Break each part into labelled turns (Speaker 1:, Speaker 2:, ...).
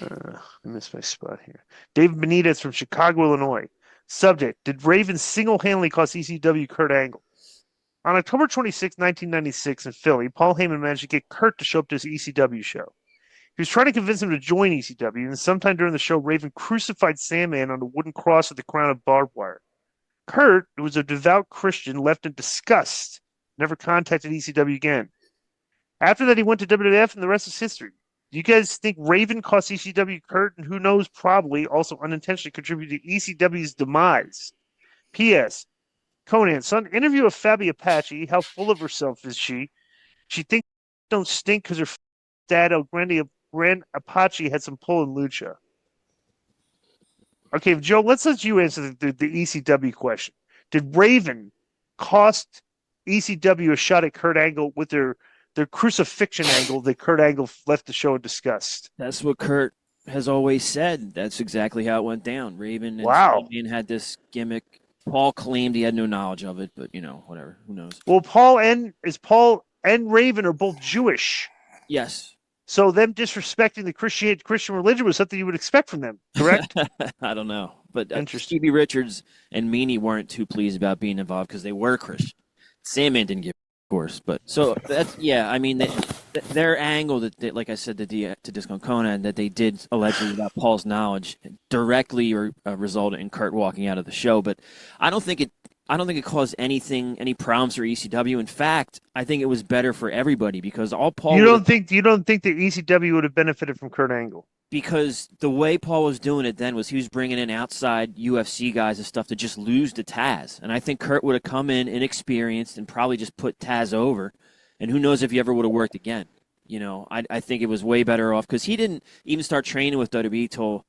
Speaker 1: I missed my spot here. David Benitez from Chicago, Illinois. Subject: Did Raven single-handedly cost ECW Kurt Angle? On October 26, 1996, in Philly, Paul Heyman managed to get Kurt to show up to his ECW show. He was trying to convince him to join ECW, and sometime during the show, Raven crucified Sandman on a wooden cross at the crown of barbed wire. Kurt, who was a devout Christian, left in disgust, never contacted ECW again. After that, he went to WWF, and the rest is history. Do you guys think Raven cost ECW Kurt, and who knows, probably also unintentionally contributed to ECW's demise? P.S. Konnan, son, interview of Gaby Apache. How full of herself is she? She thinks don't stink because her dad, El Grand Apache, had some pull in Lucha. Okay, Joe, let's let you answer the ECW question. Did Raven cost ECW a shot at Kurt Angle with their crucifixion angle that Kurt Angle left the show in disgust?
Speaker 2: That's what Kurt has always said. That's exactly how it went down. Raven and Sandman had this gimmick. Paul claimed he had no knowledge of it, but whatever. Who knows?
Speaker 1: Well, Paul and Raven are both Jewish.
Speaker 2: Yes.
Speaker 1: So them disrespecting the Christian religion was something you would expect from them, correct?
Speaker 2: I don't know. But
Speaker 1: Interesting.
Speaker 2: Stevie Richards and Meanie weren't too pleased about being involved because they were Christian. Sandman didn't give, of course. But so that's, yeah, I mean, their angle that like I said to Disco Konnan, that they did allegedly without Paul's knowledge directly resulted in Kurt walking out of the show. But I don't think it caused any problems for ECW. In fact, I think it was better for everybody because all Paul.
Speaker 1: You don't think that ECW would have benefited from Kurt Angle?
Speaker 2: Because the way Paul was doing it then was he was bringing in outside UFC guys and stuff to just lose to Taz. And I think Kurt would have come in inexperienced and probably just put Taz over. And who knows if he ever would have worked again. I think it was way better off because he didn't even start training with WWE till,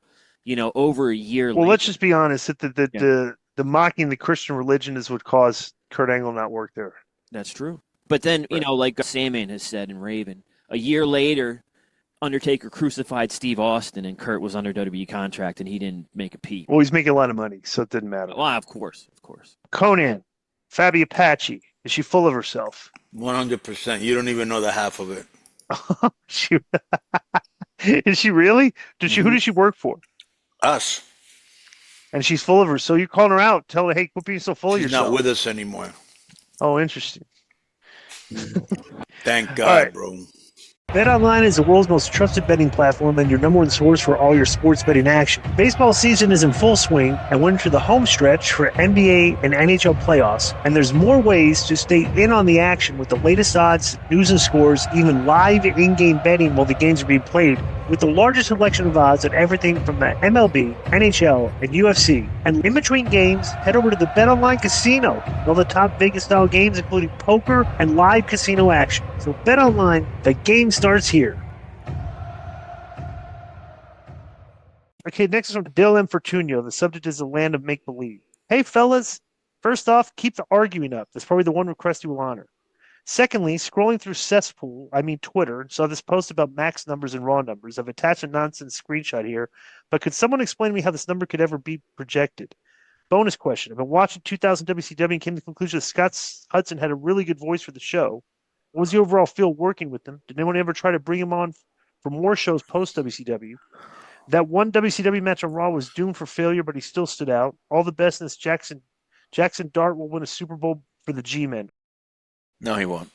Speaker 2: over a year later.
Speaker 1: Well, let's just be honest. The mocking the Christian religion is what caused Kurt Angle not work there.
Speaker 2: That's true. But then, right. Like Sandman has said in Raven, a year later, Undertaker crucified Steve Austin, and Kurt was under WWE contract, and he didn't make a peep.
Speaker 1: Well, he's making a lot of money, so it didn't matter.
Speaker 2: Well, of course.
Speaker 1: Konnan, Gaby Apache, is she full of herself?
Speaker 3: 100%. You don't even know the half of it.
Speaker 1: Is she really? Who did she work for?
Speaker 3: Us.
Speaker 1: And she's full of her. So you're calling her out, telling her, hey, quit being so full of yourself.
Speaker 3: She's not with us anymore.
Speaker 1: Oh, interesting.
Speaker 3: Thank God, right, bro.
Speaker 1: BetOnline is the world's most trusted betting platform and your number one source for all your sports betting action. Baseball season is in full swing, and we're into the home stretch for NBA and NHL playoffs, and there's more ways to stay in on the action with the latest odds, news and scores, even live in-game betting while the games are being played, with the largest selection of odds on everything from the MLB, NHL, and UFC. And in between games, head over to the BetOnline Casino, all the top Vegas-style games, including poker and live casino action. So BetOnline, the game starts here. Okay, next is from Dale M. Fortunio. The subject is the land of make-believe. Hey, fellas. First off, keep the arguing up. That's probably the one request you will honor. Secondly, scrolling through Twitter, saw this post about max numbers and raw numbers. I've attached a nonsense screenshot here, but could someone explain to me how this number could ever be projected? Bonus question. I've been watching 2000 WCW and came to the conclusion that Scott Hudson had a really good voice for the show. What was the overall feel working with him? Did anyone ever try to bring him on for more shows post-WCW? That one WCW match on Raw was doomed for failure, but he still stood out. All the best in this. Jackson Dart will win a Super Bowl for the G-Men.
Speaker 3: No, he won't.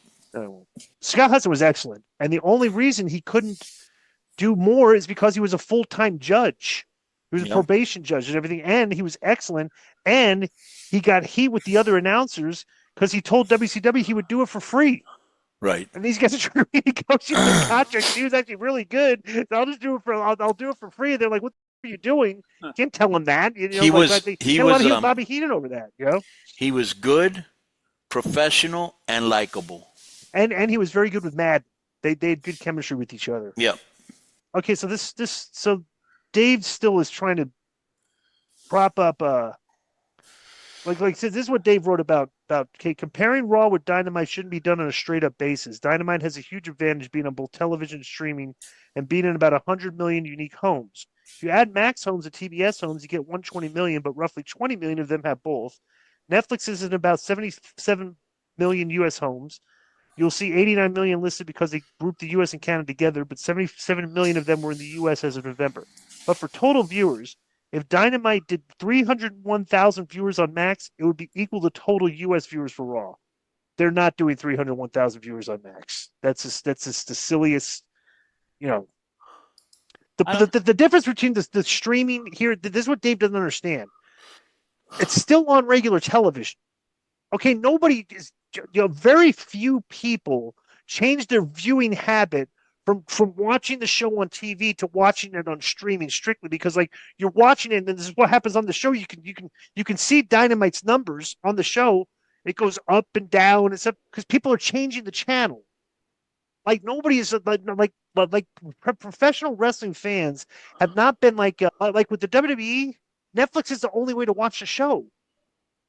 Speaker 1: Scott Hudson was excellent, and the only reason he couldn't do more is because he was a full-time judge. He was a probation judge and everything, and he was excellent, and he got heat with the other announcers because he told WCW he would do it for free.
Speaker 3: Right.
Speaker 1: And these guys are trying to renegotiate the contract. He was actually really good. So I'll just do it I'll do it for free. And they're like, "What are you doing?" You can't tell him that.
Speaker 3: He was
Speaker 1: Bobby Heenan over that.
Speaker 3: He was good, professional, and likable.
Speaker 1: And he was very good with Madden. They had good chemistry with each other.
Speaker 3: Yep.
Speaker 1: Okay, so so Dave still is trying to prop up this is what Dave wrote about comparing Raw with Dynamite shouldn't be done on a straight up basis. Dynamite has a huge advantage being on both television and streaming and being in about 100 million unique homes. If you add Max homes to TBS homes, you get 120 million, but roughly 20 million of them have both. Netflix is in about 77 million U.S. homes. You'll see 89 million listed because they grouped the U.S. and Canada together, but 77 million of them were in the U.S. as of November. But for total viewers, if Dynamite did 301,000 viewers on Max, it would be equal to total U.S. viewers for Raw. They're not doing 301,000 viewers on Max. That's just the silliest, you know. The difference between the streaming here, this is what Dave doesn't understand. It's still on regular television. Okay, nobody is, very few people change their viewing habit from watching the show on TV to watching it on streaming strictly because like you're watching it and this is what happens on the show. You can see Dynamite's numbers on the show. It goes up and down and stuff because people are changing the channel. Like nobody is like professional wrestling fans have not been like with the WWE. Netflix is the only way to watch the show.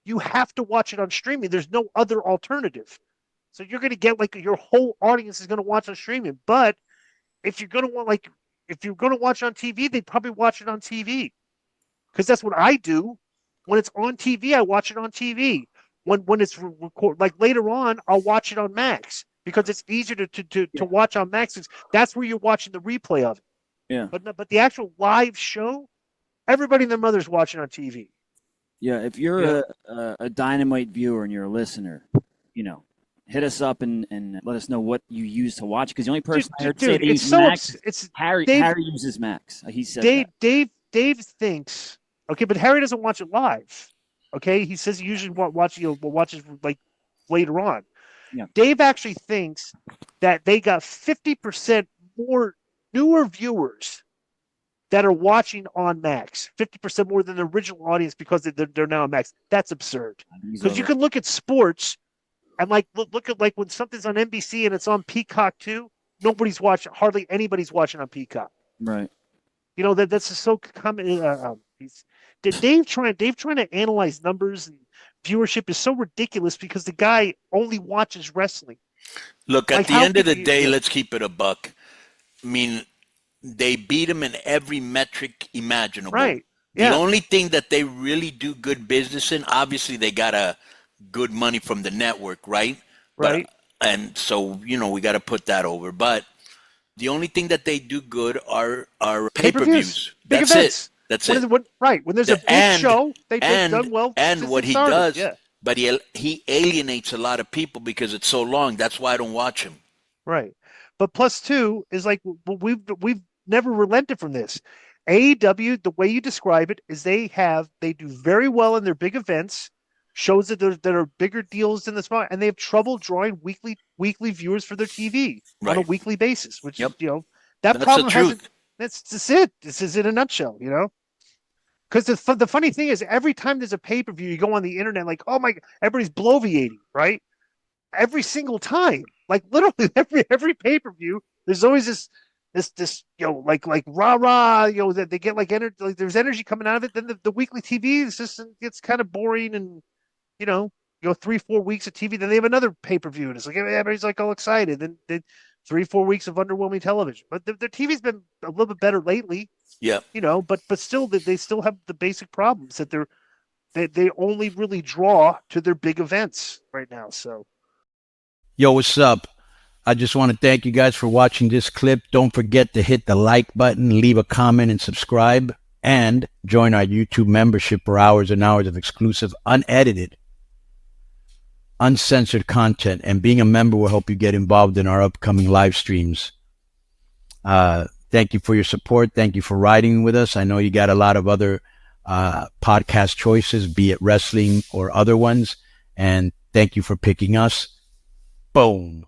Speaker 1: You have to watch it on streaming. There's no other alternative. So you're going to get like your whole audience is going to watch on streaming. But if you're going to watch on TV, they'd probably watch it on TV because that's what I do. When it's on TV, I watch it on TV. When it's recorded, like later on, I'll watch it on Max because it's easier to watch on Max. That's where you're watching the replay of it.
Speaker 2: Yeah.
Speaker 1: But the actual live show, everybody and their mother's watching on TV.
Speaker 2: Yeah, if you're a Dynamite viewer and you're a listener, hit us up and let us know what you use to watch. Because the only person I heard say they use Max, Harry uses Max. He said
Speaker 1: Dave thinks, okay, but Harry doesn't watch it live. Okay, he says he usually watches like later on.
Speaker 2: Yeah.
Speaker 1: Dave actually thinks that they got 50% more newer viewers that are watching on Max, 50% more than the original audience because they're now on Max. That's absurd. Because you can look at sports and like look at like when something's on NBC and it's on Peacock too. Nobody's watching. Hardly anybody's watching on Peacock.
Speaker 2: Right.
Speaker 1: That's just so common. Dave trying to analyze numbers and viewership is so ridiculous because the guy only watches wrestling.
Speaker 3: Look, at the end of the day, let's keep it a buck. I mean, they beat him in every metric imaginable.
Speaker 1: Right. Yeah.
Speaker 3: The only thing that they really do good business in, obviously they got a good money from the network, right?
Speaker 1: Right.
Speaker 3: And so, we got to put that over. But the only thing that they do good are pay-per-views. That's it. That's it.
Speaker 1: When there's a big show, they've done well.
Speaker 3: And what he does, but he alienates a lot of people because it's so long. That's why I don't watch him.
Speaker 1: Right. But plus two is like we've never relented from this. AEW, the way you describe it, is they do very well in their big events, shows that are bigger deals than the spot, and they have trouble drawing weekly viewers for their TV on a weekly basis. Which that
Speaker 3: That's
Speaker 1: problem hasn't.
Speaker 3: Truth.
Speaker 1: That's just it. This is in a nutshell, Because the funny thing is, every time there's a pay-per-view, you go on the internet like, oh my, everybody's bloviating, right? Every single time, like literally every pay-per-view, there's always this like rah-rah, that they get like energy, like there's energy coming out of it. Then the weekly TV is just gets kind of boring, and 3-4 weeks of TV, then they have another pay-per-view, and it's like everybody's like all excited. Then 3-4 weeks of underwhelming television, but their TV's been a little bit better lately.
Speaker 3: Yeah,
Speaker 1: but still, they still have the basic problems that they only really draw to their big events right now. So,
Speaker 4: yo, what's up? I just want to thank you guys for watching this clip. Don't forget to hit the like button, leave a comment, and subscribe, and join our YouTube membership for hours and hours of exclusive, unedited, uncensored content. And being a member will help you get involved in our upcoming live streams. Thank you for your support. Thank you for riding with us. I know you got a lot of other podcast choices, be it wrestling or other ones. And thank you for picking us. Boom.